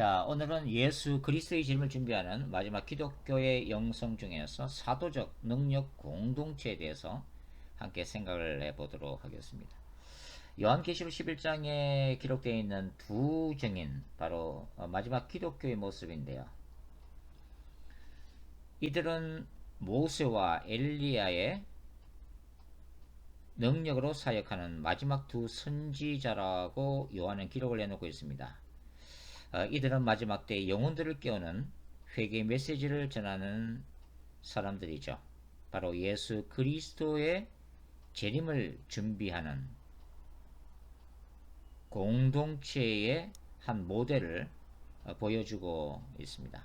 자, 오늘은 예수 그리스도의 재림을 준비하는 마지막 기독교의 영성 중에서 사도적 능력 공동체에 대해서 함께 생각을 해보도록 하겠습니다. 요한계시록 11장에 기록되어 있는 두 증인, 바로 마지막 기독교의 모습인데요. 이들은 모세와 엘리야의 능력으로 사역하는 마지막 두 선지자라고 요한은 기록을 해놓고 있습니다. 이들은 마지막 때 영혼들을 깨우는 회개 메시지를 전하는 사람들이죠. 바로 예수 그리스도의 재림을 준비하는 공동체의 한 모델을 보여주고 있습니다.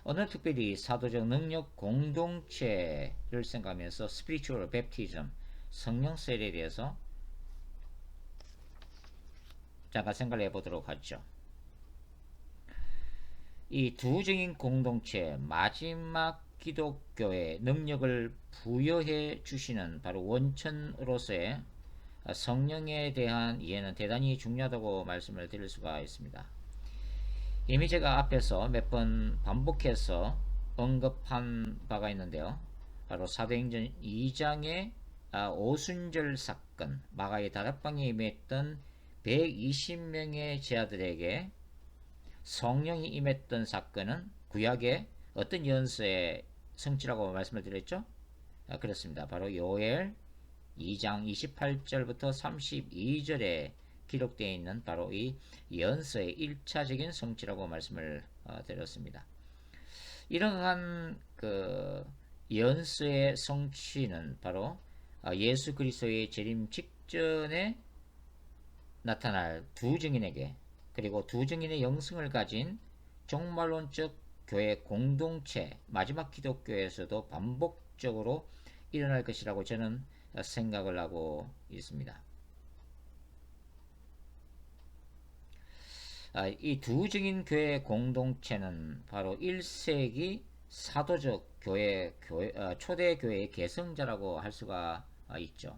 오늘 특별히 사도적 능력 공동체를 생각하면서 스피리추얼 베프티즘, 성령 세례에 대해서 잠깐 생각을 해보도록 하죠. 이 두 증인 공동체, 마지막 기독교의 능력을 부여해 주시는 바로 원천으로서의 성령에 대한 이해는 대단히 중요하다고 말씀을 드릴 수가 있습니다. 이미 제가 앞에서 몇 번 반복해서 언급한 바가 있는데요. 바로 사도행전 2장의 오순절 사건, 마가의 다락방에 임했던 120명의 제자들에게 성령이 임했던 사건은 구약의 어떤 연서의 성취라고 말씀을 드렸죠? 그렇습니다. 바로 요엘 2장 28절부터 32절에 기록되어 있는 바로 이 연서의 1차적인 성취라고 말씀을 드렸습니다. 이러한 그 연서의 성취는 바로 예수 그리스도의 재림 직전에 나타날 두 증인에게, 그리고 두 증인의 영성을 가진 종말론적 교회 공동체, 마지막 기독교에서도 반복적으로 일어날 것이라고 저는 생각을 하고 있습니다. 이 두 증인 교회 공동체는 바로 1세기 사도적 초대 교회의 개성자라고 할 수가 있죠.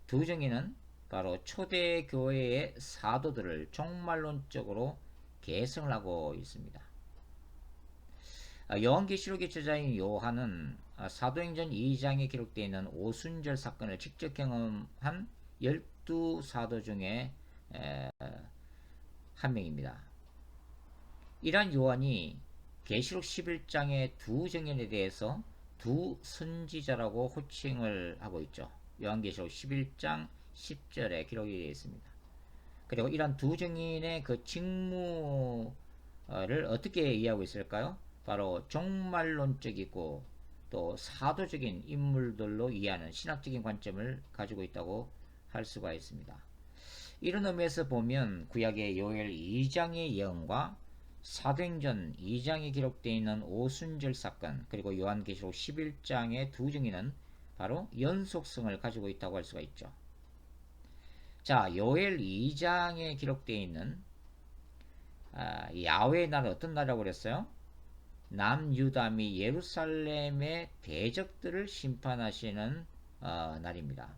두 증인은 바로 초대 교회의 사도들을 종말론적으로 계승을 하고 있습니다. 요한계시록의 저자인 요한은 사도행전 2장에 기록되어 있는 오순절 사건을 직접 경험한 12사도 중에 한 명입니다. 이러한 요한이 계시록 11장의 두 증인에 대해서 두 선지자라고 호칭을 하고 있죠. 요한계시록 11장 10절에 기록이 되어 있습니다. 그리고 이러한 두 증인의 그 직무를 어떻게 이해하고 있을까요? 바로 종말론적이고 또 사도적인 인물들로 이해하는 신학적인 관점을 가지고 있다고 할 수가 있습니다. 이런 의미에서 보면 구약의 요엘 2장의 예언과 사도행전 2장에 기록되어 있는 오순절 사건, 그리고 요한계시록 11장의 두 증인은 바로 연속성을 가지고 있다고 할 수가 있죠. 자, 요엘 2장에 기록되어 있는 야훼의 날은 어떤 날이라고 그랬어요? 남유다 및 예루살렘의 대적들을 심판하시는 날입니다.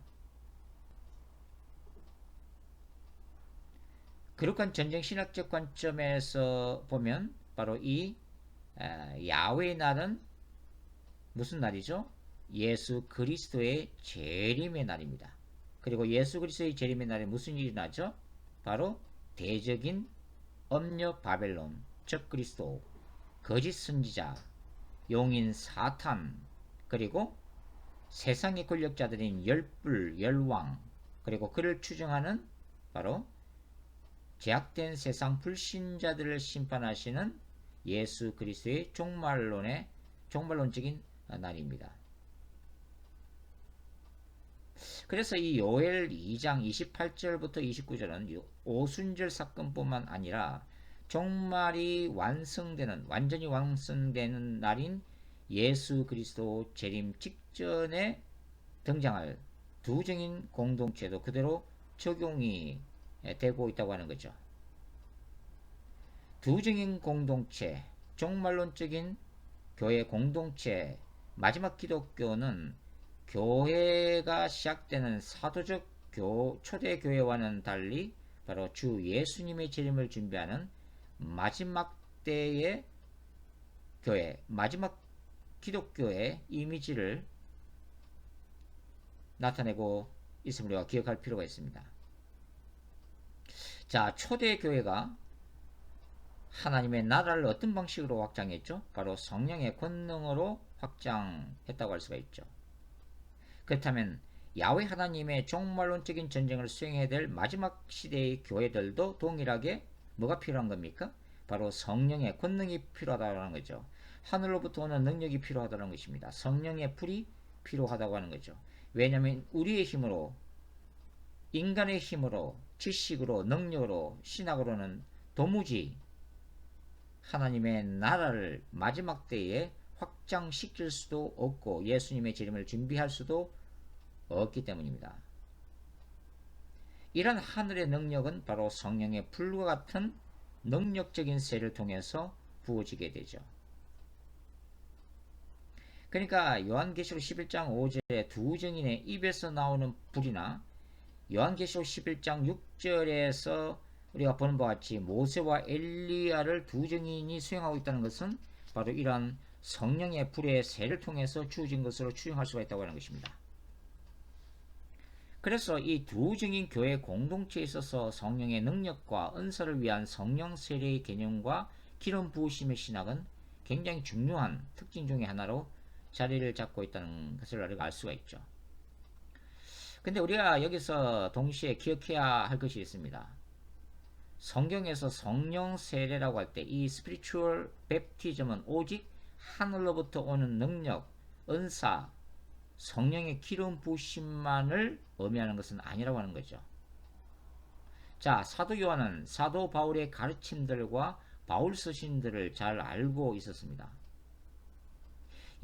그룩한 전쟁 신학적 관점에서 보면 바로 이 야훼의 날은 무슨 날이죠? 예수 그리스도의 재림의 날입니다. 그리고 예수 그리스도의 재림의 날에 무슨 일이 나죠? 바로 대적인 엄녀 바벨론, 적 그리스도, 거짓 선지자, 용인 사탄, 그리고 세상의 권력자들인 열불, 열왕, 그리고 그를 추종하는 바로 제약된 세상 불신자들을 심판하시는 예수 그리스도의 종말론적인 날입니다. 그래서 이 요엘 2장 28절부터 29절은 오순절 사건뿐만 아니라 종말이 완전히 완성되는 날인 예수 그리스도 재림 직전에 등장할 두 증인 공동체도 그대로 적용이 되고 있다고 하는 거죠. 두 증인 공동체, 종말론적인 교회 공동체, 마지막 기독교는 교회가 시작되는 사도적 초대 교회와는 달리 바로 주 예수님의 재림을 준비하는 마지막 때의 교회, 마지막 기독교의 이미지를 나타내고 있음을 우리가 기억할 필요가 있습니다. 자, 초대 교회가 하나님의 나라를 어떤 방식으로 확장했죠? 바로 성령의 권능으로 확장했다고 할 수가 있죠. 그렇다면 야훼 하나님의 종말론적인 전쟁을 수행해야 될 마지막 시대의 교회들도 동일하게 뭐가 필요한 겁니까? 바로 성령의 권능이 필요하다는 거죠. 하늘로부터 오는 능력이 필요하다는 것입니다. 성령의 불이 필요하다고 하는 거죠. 왜냐하면 우리의 힘으로, 인간의 힘으로, 지식으로, 능력으로, 신학으로는 도무지 하나님의 나라를 마지막 때에 확장시킬 수도 없고 예수님의 재림을 준비할 수도 없기 때문입니다. 이런 하늘의 능력은 바로 성령의 불과 같은 능력적인 세를 통해서 부어지게 되죠. 그러니까 요한계시록 11장 5절에 두 증인의 입에서 나오는 불이나 요한계시록 11장 6절에서 우리가 보는 바와 같이 모세와 엘리야를 두 증인이 수행하고 있다는 것은 바로 이러한 성령의 불의 세를 통해서 주어진 것으로 추정할 수가 있다고 하는 것입니다. 그래서 이 두 증인 교회 공동체에 있어서 성령의 능력과 은사를 위한 성령 세례의 개념과 기름 부으심의 신학은 굉장히 중요한 특징 중의 하나로 자리를 잡고 있다는 것을 우리가 알 수가 있죠. 근데 우리가 여기서 동시에 기억해야 할 것이 있습니다. 성경에서 성령 세례라고 할 때 이 스피리추얼 베프티즘은 오직 하늘로부터 오는 능력, 은사, 성령의 기름 부으심만을 의미하는 것은 아니라고 하는 거죠. 자, 사도 요한은 사도 바울의 가르침들과 바울 서신들을 잘 알고 있었습니다.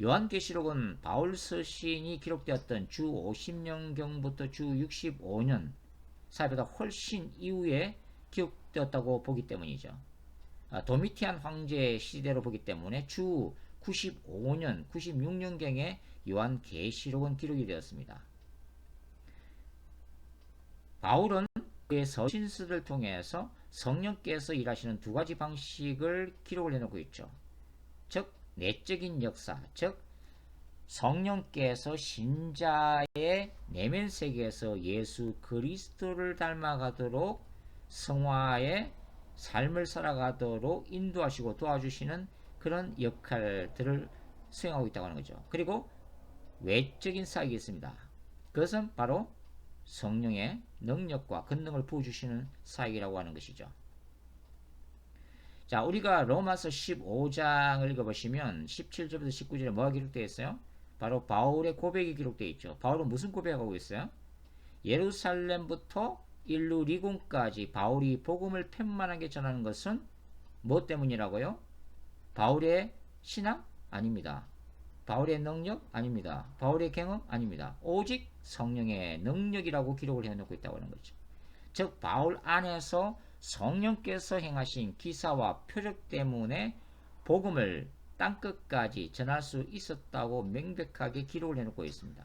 요한계시록은 바울 서신이 기록되었던 주 50년경부터 주 65년 사이보다 훨씬 이후에 기록되었다고 보기 때문이죠. 도미티안 황제 시대로 보기 때문에 주 95년, 96년경에 요한계시록은 기록이 되었습니다. 바울은 그의 서신서를 통해서 성령께서 일하시는 두 가지 방식을 기록을 해놓고 있죠. 즉 내적인 역사, 즉 성령께서 신자의 내면 세계에서 예수 그리스도를 닮아가도록 성화의 삶을 살아가도록 인도하시고 도와주시는 그런 역할들을 수행하고 있다고 하는 거죠. 그리고 외적인 사역이 있습니다. 그것은 바로 성령의 능력과 권능을 부어주시는 사역이라고 하는 것이죠. 자, 우리가 로마서 15장을 읽어보시면 17절부터 19절에 뭐가 기록되어 있어요? 바로 바울의 고백이 기록되어 있죠. 바울은 무슨 고백하고 있어요? 예루살렘부터 일루리군까지 바울이 복음을 편만하게 전하는 것은 뭐 때문이라고요? 바울의 신앙? 아닙니다. 바울의 능력? 아닙니다. 바울의 경험? 아닙니다. 오직 성령의 능력이라고 기록을 해놓고 있다고 하는 거죠. 즉 바울 안에서 성령께서 행하신 기사와 표적 때문에 복음을 땅끝까지 전할 수 있었다고 명백하게 기록을 해놓고 있습니다.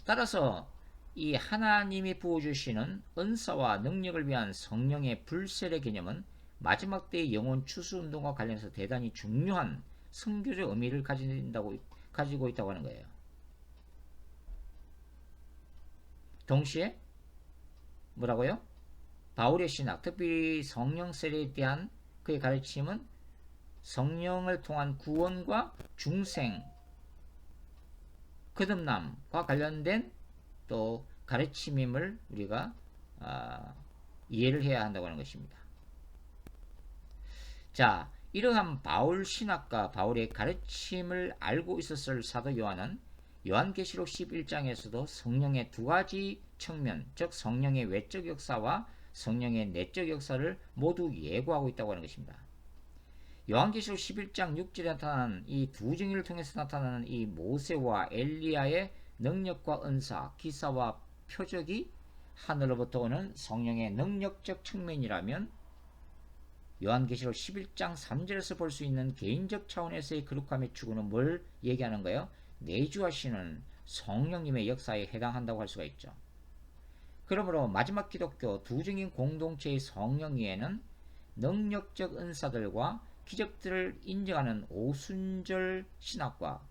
따라서 이 하나님이 부어주시는 은사와 능력을 위한 성령의 불세례 개념은 마지막 때의 영혼 추수 운동과 관련해서 대단히 중요한 선교적 의미를 가지고 있다고 하는 거예요. 동시에 뭐라고요? 바울의 신학, 특히 성령 세례에 대한 그의 가르침은 성령을 통한 구원과 중생, 거듭남과 관련된 또 가르침임을 우리가 이해를 해야 한다고 하는 것입니다. 자, 이러한 바울 신학과 바울의 가르침을 알고 있었을 사도 요한은 요한계시록 11장에서도 성령의 두 가지 측면, 즉 성령의 외적 역사와 성령의 내적 역사를 모두 예고하고 있다고 하는 것입니다. 요한계시록 11장 6절에 나타나는 이 두 증인을 통해서 나타나는 이 모세와 엘리야의 능력과 은사, 기사와 표적이 하늘로부터 오는 성령의 능력적 측면이라면 요한계시록 11장 3절에서 볼 수 있는 개인적 차원에서의 거룩함의 추구는 뭘 얘기하는 거예요? 내주하시는 성령님의 역사에 해당한다고 할 수가 있죠. 그러므로 마지막 기독교 두증인 공동체의 성령위에는 능력적 은사들과 기적들을 인정하는 오순절 신학과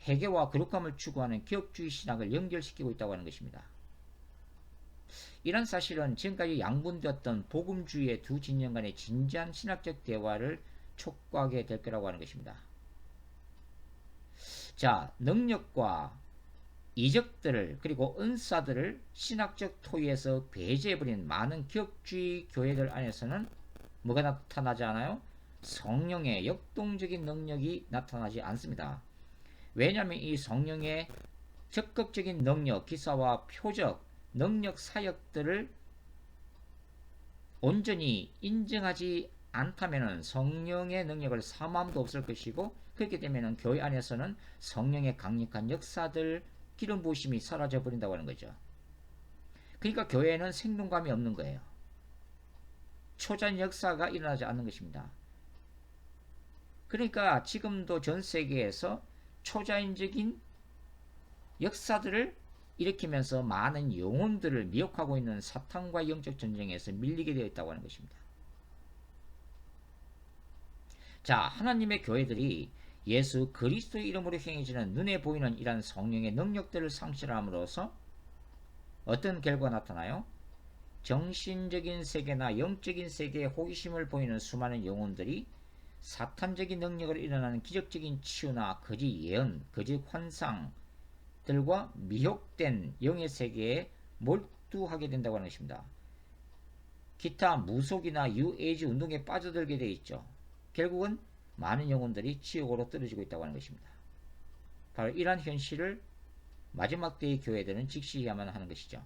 회개와 거룩함을 추구하는 기억주의 신학을 연결시키고 있다고 하는 것입니다. 이런 사실은 지금까지 양분되었던 복음주의의 두 진영 간의 진지한 신학적 대화를 촉구하게 될 거라고 하는 것입니다. 자, 능력과 이적들을 그리고 은사들을 신학적 토의에서 배제해버린 많은 기억주의 교회들 안에서는 뭐가 나타나지 않아요? 성령의 역동적인 능력이 나타나지 않습니다. 왜냐하면 이 성령의 적극적인 능력, 기사와 표적, 능력 사역들을 온전히 인정하지 않다면 성령의 능력을 사모함도 없을 것이고, 그렇게 되면 교회 안에서는 성령의 강력한 역사들, 기름 부으심이 사라져 버린다고 하는 거죠. 그러니까 교회에는 생동감이 없는 거예요. 초자연 역사가 일어나지 않는 것입니다. 그러니까 지금도 전 세계에서 초자연적인 역사들을 일으키면서 많은 영혼들을 미혹하고 있는 사탄과 영적 전쟁에서 밀리게 되어 있다고 하는 것입니다. 자, 하나님의 교회들이 예수 그리스도의 이름으로 행해지는 눈에 보이는 이러한 성령의 능력들을 상실함으로써 어떤 결과가 나타나요? 정신적인 세계나 영적인 세계에 호기심을 보이는 수많은 영혼들이 사탄적인 능력으로 일어나는 기적적인 치유나 거짓 예언, 거짓 환상들과 미혹된 영의 세계에 몰두하게 된다고 하는 것입니다. 기타 무속이나 유에이지 운동에 빠져들게 되어 있죠. 결국은 많은 영혼들이 지옥으로 떨어지고 있다고 하는 것입니다. 바로 이러한 현실을 마지막 때의 교회들은 직시해야만 하는 것이죠.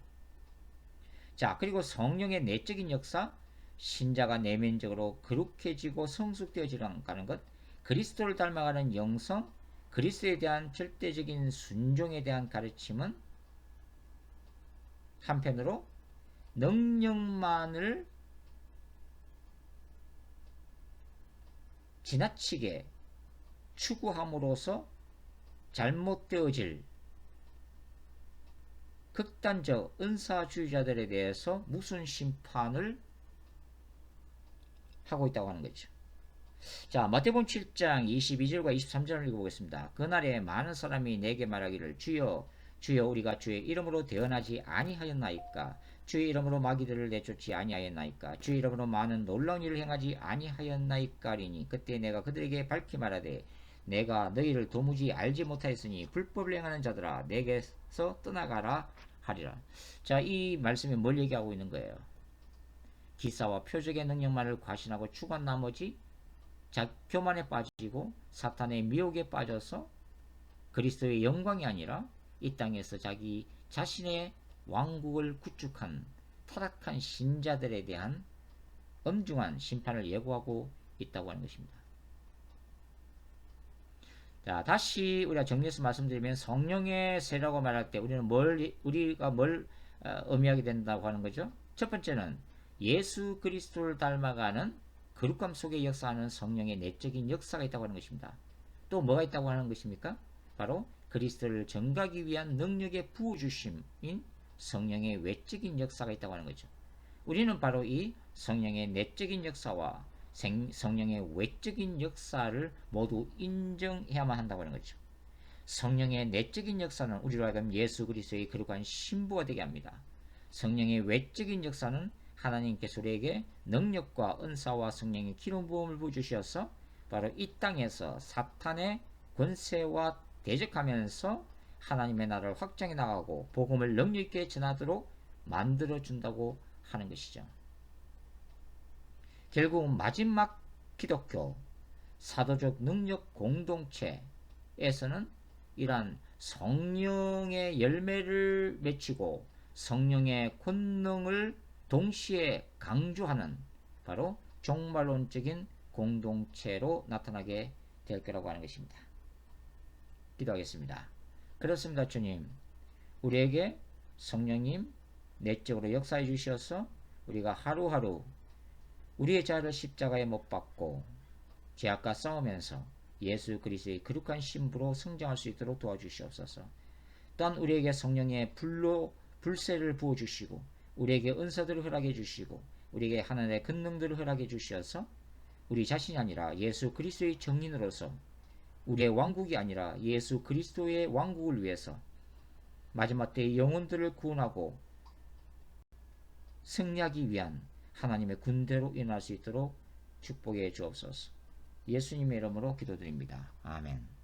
자, 그리고 성령의 내적인 역사, 신자가 내면적으로 거룩해지고 성숙되어지는 것, 그리스도를 닮아가는 영성, 그리스도에 대한 절대적인 순종에 대한 가르침은 한편으로 능력만을 지나치게 추구함으로써 잘못되어질 극단적 은사주의자들에 대해서 무슨 심판을 하고 있다고 하는 거죠. 자, 마태복음 7장 22절과 23절을 읽어보겠습니다. 그날에 많은 사람이 내게 말하기를 주여 주여 우리가 주의 이름으로 대언하지 아니하였나이까? 주의 이름으로 마귀들을 내쫓지 아니하였나이까? 주의 이름으로 많은 놀라운 일을 행하지 아니하였나이까리니 그때 내가 그들에게 밝히 말하되 내가 너희를 도무지 알지 못하였으니 불법을 행하는 자들아 내게서 떠나가라 하리라. 자, 이 말씀이 뭘 얘기하고 있는 거예요? 기사와 표적의 능력만을 과신하고 추구한 나머지 교만에 빠지고 사탄의 미혹에 빠져서 그리스도의 영광이 아니라 이 땅에서 자기 자신의 왕국을 구축한 타락한 신자들에 대한 엄중한 심판을 예고하고 있다고 하는 것입니다. 자, 다시 우리가 정리해서 말씀드리면 성령의 세라고 말할 때 우리가 뭘 의미하게 된다고 하는 거죠? 첫 번째는 예수 그리스도를 닮아가는 거룩함 속에 역사하는 성령의 내적인 역사가 있다고 하는 것입니다. 또 뭐가 있다고 하는 것입니까? 바로 그리스도를 전가하기 위한 능력의 부어주심인 성령의 외적인 역사가 있다고 하는 거죠. 우리는 바로 이 성령의 내적인 역사와 성령의 외적인 역사를 모두 인정해야만 한다고 하는 거죠. 성령의 내적인 역사는 우리로 하여금 예수 그리스도의 거룩한 신부가 되게 합니다. 성령의 외적인 역사는 하나님께서 우리에게 능력과 은사와 성령의 기름 부음을 부어주셔서 바로 이 땅에서 사탄의 권세와 대적하면서 하나님의 나라를 확장해 나가고 복음을 능력 있게 전하도록 만들어 준다고 하는 것이죠. 결국 마지막 기독교 사도적 능력 공동체에서는 이러한 성령의 열매를 맺히고 성령의 권능을 동시에 강조하는 바로 종말론적인 공동체로 나타나게 될 거라고 하는 것입니다. 기도하겠습니다. 그렇습니다. 주님, 우리에게 성령님 내적으로 역사해 주셔서 우리가 하루하루 우리의 자를 십자가에 못 박고 죄악과 싸우면서 예수 그리스도의 거룩한 신부로 성장할 수 있도록 도와주시옵소서. 또한 우리에게 성령의 불로 불세를 부어주시고 우리에게 은사들을 허락해 주시고 우리에게 하나님의 권능들을 허락해 주셔서 우리 자신이 아니라 예수 그리스도의 정인으로서 우리의 왕국이 아니라 예수 그리스도의 왕국을 위해서 마지막 때의 영혼들을 구원하고 승리하기 위한 하나님의 군대로 일어날 수 있도록 축복해 주옵소서. 예수님의 이름으로 기도드립니다. 아멘.